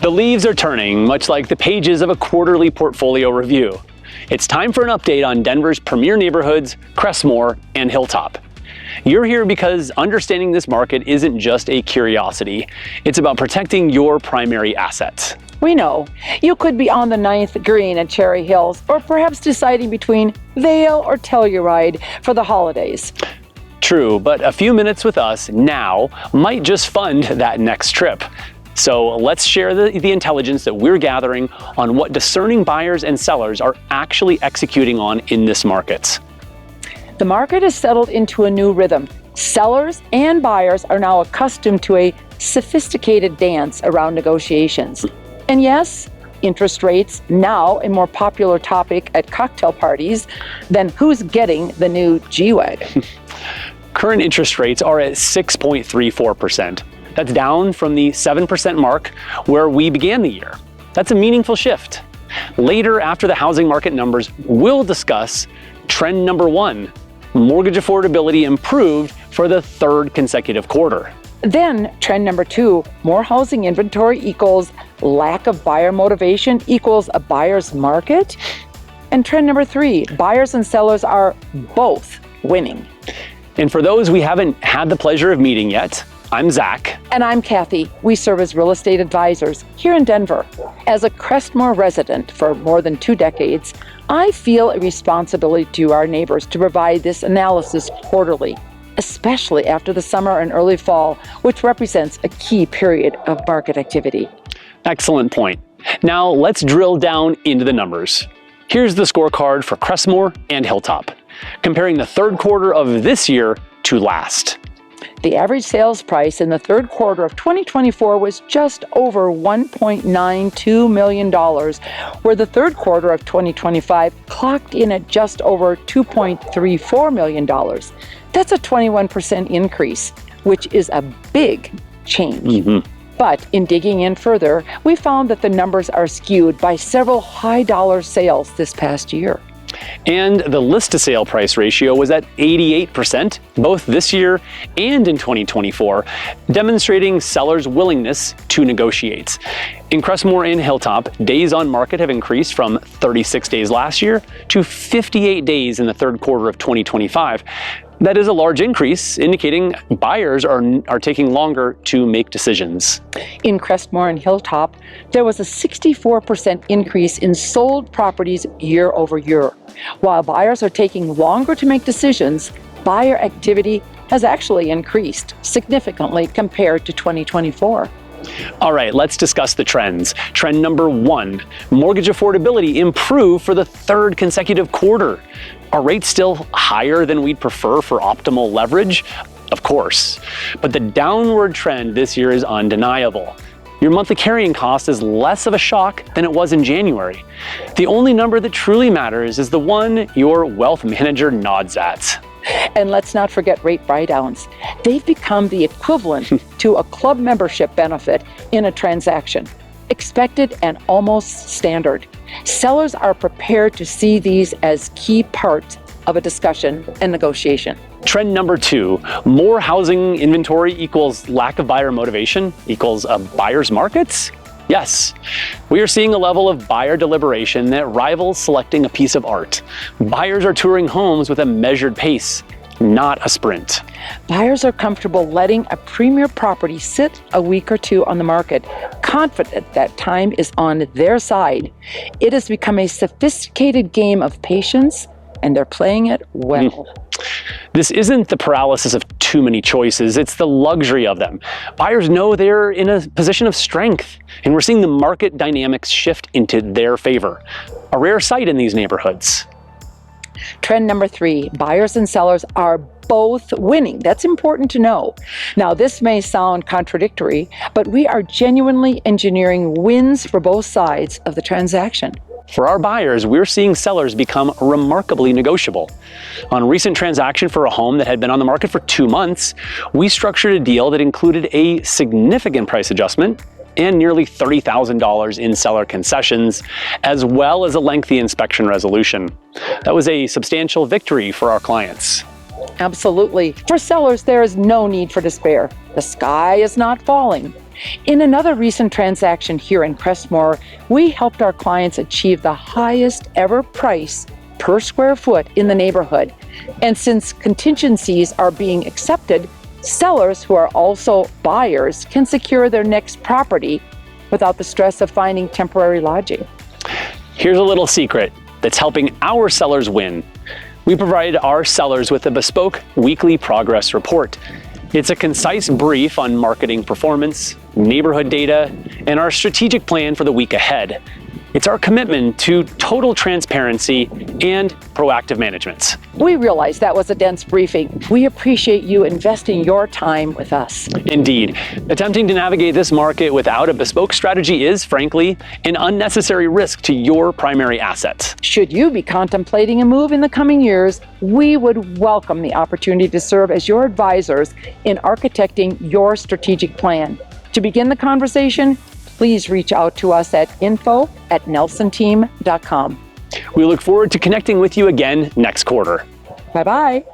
The leaves are turning, much like the pages of a quarterly portfolio review. It's time for an update on Denver's premier neighborhoods, Crestmoor and Hilltop. You're here because understanding this market isn't just a curiosity. It's about protecting your primary assets. We know you could be on the 9th green at Cherry Hills, or perhaps deciding between Vail or Telluride for the holidays. True, but a few minutes with us now might just fund that next trip. So let's share the intelligence that we're gathering on what discerning buyers and sellers are actually executing on in this market. The market has settled into a new rhythm. Sellers and buyers are now accustomed to a sophisticated dance around negotiations. And yes, interest rates, now a more popular topic at cocktail parties than who's getting the new G-Wagon. Current interest rates are at 6.34%. That's down from the 7% mark where we began the year. That's a meaningful shift. Later, after the housing market numbers, we'll discuss trend number 1. Mortgage affordability improved for the 3rd consecutive quarter. Then trend number 2, more housing inventory equals lack of buyer motivation equals a buyer's market. And trend number 3, buyers and sellers are both winning. And for those we haven't had the pleasure of meeting yet, I'm Zach. And I'm Kathy. We serve as real estate advisors here in Denver. As a Crestmoor resident for more than 2 decades, I feel a responsibility to our neighbors to provide this analysis quarterly, especially after the summer and early fall, which represents a key period of market activity. Excellent point. Now let's drill down into the numbers. Here's the scorecard for Crestmoor and Hilltop, comparing the 3rd quarter of this year to last. The average sales price in the 3rd quarter of 2024 was just over $1.92 million, where the 3rd quarter of 2025 clocked in at just over $2.34 million. That's a 21% increase, which is a big change. But in digging in further, we found that the numbers are skewed by several high-dollar sales this past year. And the list-to-sale price ratio was at 88%, both this year and in 2024, demonstrating sellers' willingness to negotiate. In Crestmoor and Hilltop, days on market have increased from 36 days last year to 58 days in the 3rd quarter of 2025. That is a large increase, indicating buyers are taking longer to make decisions. In Crestmoor and Hilltop, there was a 64% increase in sold properties year over year. While buyers are taking longer to make decisions, buyer activity has actually increased significantly compared to 2024. All right, let's discuss the trends. Trend number 1, mortgage affordability improved for the 3rd consecutive quarter. Are rates still higher than we'd prefer for optimal leverage? Of course, but the downward trend this year is undeniable. Your monthly carrying cost is less of a shock than it was in January. The only number that truly matters is the one your wealth manager nods at. And let's not forget rate buydowns. They've become the equivalent to a club membership benefit in a transaction. Expected and almost standard. Sellers are prepared to see these as key parts of a discussion and negotiation. Trend number 2, more housing inventory equals lack of buyer motivation equals a buyer's market? Yes, we are seeing a level of buyer deliberation that rivals selecting a piece of art. Buyers are touring homes with a measured pace, not a sprint. Buyers are comfortable letting a premier property sit a week or 2 on the market, confident that time is on their side. It has become a sophisticated game of patience, and they're playing it well. This isn't the paralysis of too many choices, it's the luxury of them. Buyers know they're in a position of strength, and we're seeing the market dynamics shift into their favor. A rare sight in these neighborhoods. Trend number 3, buyers and sellers are both winning. That's important to know. Now, this may sound contradictory, but we are genuinely engineering wins for both sides of the transaction. For our buyers, we're seeing sellers become remarkably negotiable. On a recent transaction for a home that had been on the market for 2 months, we structured a deal that included a significant price adjustment and nearly $30,000 in seller concessions, as well as a lengthy inspection resolution. That was a substantial victory for our clients. Absolutely. For sellers, there is no need for despair. The sky is not falling. In another recent transaction here in Crestmoor, we helped our clients achieve the highest ever price per square foot in the neighborhood. And since contingencies are being accepted, sellers who are also buyers can secure their next property without the stress of finding temporary lodging. Here's a little secret that's helping our sellers win. We provide our sellers with a bespoke weekly progress report. It's a concise brief on marketing performance, neighborhood data, and our strategic plan for the week ahead. It's our commitment to total transparency and proactive management. We realize that was a dense briefing. We appreciate you investing your time with us. Indeed. Attempting to navigate this market without a bespoke strategy is, frankly, an unnecessary risk to your primary assets. Should you be contemplating a move in the coming years, we would welcome the opportunity to serve as your advisors in architecting your strategic plan. To begin the conversation, please reach out to us at info@nelsonteam.com. We look forward to connecting with you again next quarter. Bye-bye.